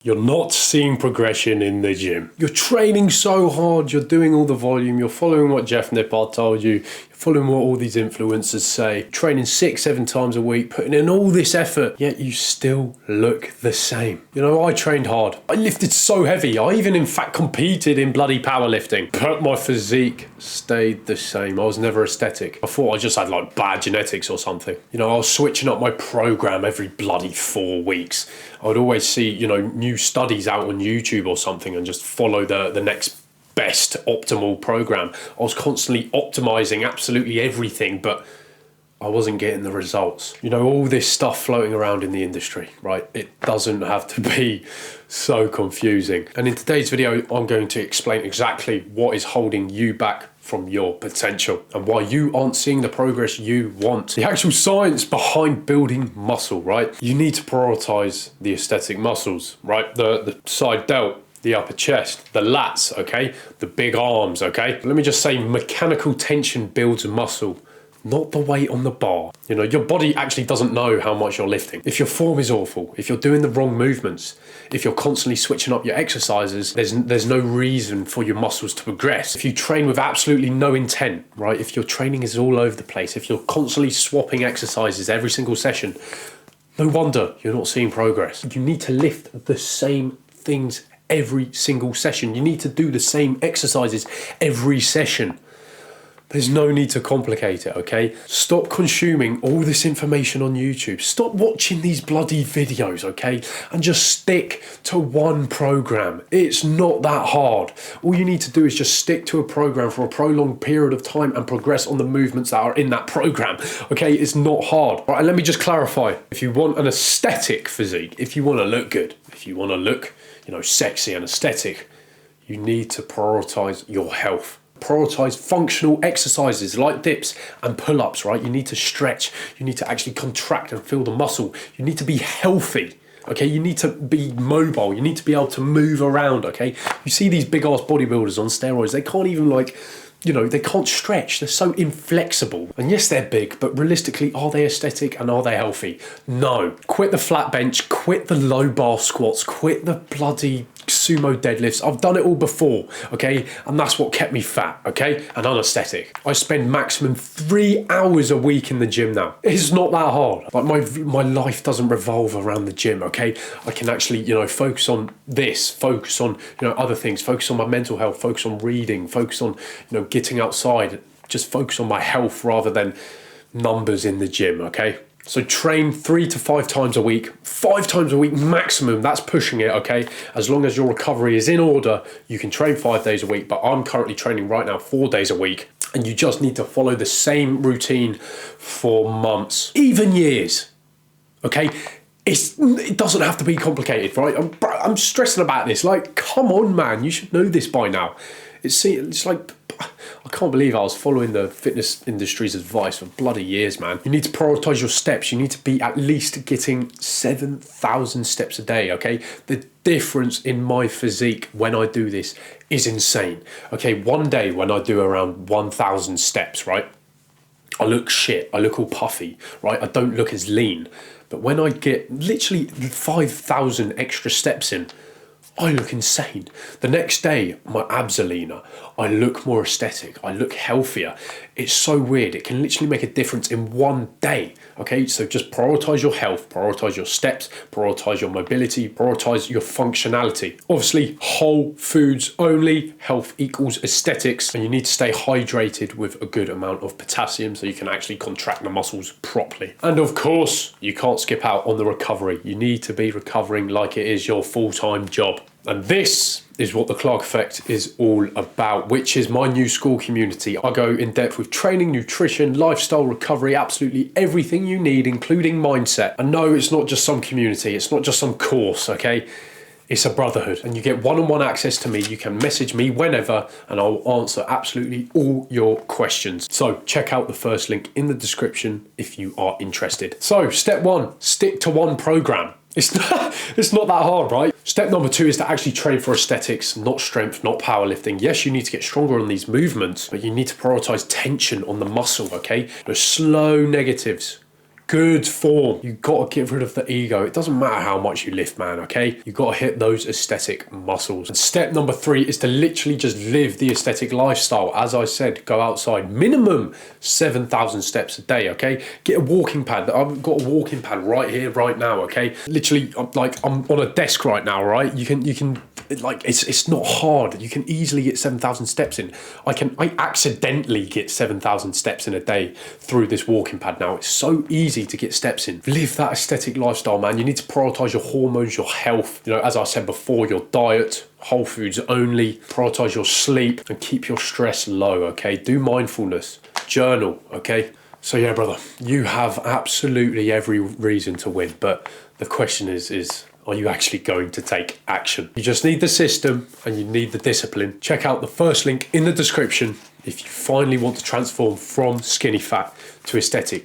You're not seeing progression in the gym. You're training so hard, you're doing all the volume, you're following what Jeff Nippard told you, you're following what all these influencers say, training 6-7 times a week, putting in all this effort, yet you still look the same. You know, I trained hard. I lifted so heavy. I even in fact competed in bloody powerlifting, but my physique stayed the same. I was never aesthetic. I thought I just had like bad genetics or something. You know, I was switching up my program every bloody 4 weeks. I would always see, you know, new studies out on YouTube or something and just follow the next best optimal program. I was constantly optimizing absolutely everything, but I wasn't getting the results. You know, all this stuff floating around in the industry, right? It doesn't have to be so confusing. And in today's video, I'm going to explain exactly what is holding you back from your potential and why you aren't seeing the progress you want. The actual science behind building muscle, right? You need to prioritize the aesthetic muscles, right? The side delt, the upper chest, the lats, okay? The big arms, okay? Let me just say mechanical tension builds muscle, not the weight on the bar. You know, your body actually doesn't know how much you're lifting. If your form is awful, if you're doing the wrong movements, if you're constantly switching up your exercises, there's no reason for your muscles to progress. If you train with absolutely no intent, right? If your training is all over the place, if you're constantly swapping exercises every single session, no wonder you're not seeing progress. You need to lift the same things every single session. You need to do the same exercises every session. There's no need to complicate it, okay? Stop consuming all this information on YouTube. Stop watching these bloody videos, okay? And just stick to one program. It's not that hard. All you need to do is just stick to a program for a prolonged period of time and progress on the movements that are in that program, okay? It's not hard. All right, and let me just clarify. If you want an aesthetic physique, if you want to look good, if you want to look, you know, sexy and aesthetic, you need to prioritize your health. Prioritize functional exercises like dips and pull-ups, right? You need to stretch, you need to actually contract and feel the muscle. You need to be healthy, okay? You need to be mobile, you need to be able to move around, okay? You see these big ass bodybuilders on steroids, they can't even like, you know, they can't stretch, they're so inflexible. And yes, they're big, but realistically, are they aesthetic and are they healthy? No. Quit the flat bench, quit the low bar squats, quit the bloody sumo deadlifts. I've done it all before, okay? And that's what kept me fat, okay? And unaesthetic. I spend maximum 3 hours a week in the gym now. It's not that hard. Like my life doesn't revolve around the gym, okay? I can actually, you know, focus on this, focus on, you know, other things, focus on my mental health, focus on reading, focus on, you know, getting outside, just focus on my health rather than numbers in the gym, okay? So train 3 to 5 times a week, 5 times a week maximum, that's pushing it, okay? As long as your recovery is in order, you can train 5 days a week, but I'm currently training right now 4 days a week, and you just need to follow the same routine for months, even years, okay? It doesn't have to be complicated, right? I'm stressing about this, like, come on, man, you should know this by now. It's like, I can't believe I was following the fitness industry's advice for bloody years, man. You need to prioritize your steps. You need to be at least getting 7,000 steps a day, okay? The difference in my physique when I do this is insane. Okay, one day when I do around 1,000 steps, right? I look shit, I look all puffy, right? I don't look as lean. But when I get literally 5,000 extra steps in, I look insane. The next day, my abs are leaner. I look more aesthetic. I look healthier. It's so weird. It can literally make a difference in one day. Okay, so just prioritize your health, prioritize your steps, prioritize your mobility, prioritize your functionality. Obviously, whole foods only. Health equals aesthetics. And you need to stay hydrated with a good amount of potassium so you can actually contract the muscles properly. And of course, you can't skip out on the recovery. You need to be recovering like it is your full-time job. And this is what the Clark Effect is all about, which is my new school community. I go in depth with training, nutrition, lifestyle, recovery, absolutely everything you need, including mindset. And no, it's not just some community. It's not just some course, okay? It's a brotherhood, and you get one-on-one access to me. You can message me whenever, and I'll answer absolutely all your questions. So check out the first link in the description if you are interested. So step 1, stick to one program. It's not that hard, right? Step number 2 is to actually train for aesthetics, not strength, not powerlifting. Yes, you need to get stronger on these movements, but you need to prioritize tension on the muscle, okay? There's slow negatives, good form. You got to get rid of the ego. It doesn't matter how much you lift, man, okay? You got to hit those aesthetic muscles. And step number 3 is to literally just live the aesthetic lifestyle. As I said, go outside, minimum 7,000 steps a day, okay? Get a walking pad. I've got a walking pad right here, right now, okay? Literally, I'm on a desk right now, right? You can like, it's not hard. You can easily get 7,000 steps in. I accidentally get 7,000 steps in a day through this walking pad now. It's so easy to get steps in. Live that aesthetic lifestyle, man. You need to prioritize your hormones, your health. You know, as I said before, your diet, whole foods only. Prioritize your sleep and keep your stress low, okay? Do mindfulness, journal, okay? So yeah, brother, you have absolutely every reason to win. But the question is, are you actually going to take action? You just need the system and you need the discipline. Check out the first link in the description if you finally want to transform from skinny fat to aesthetic.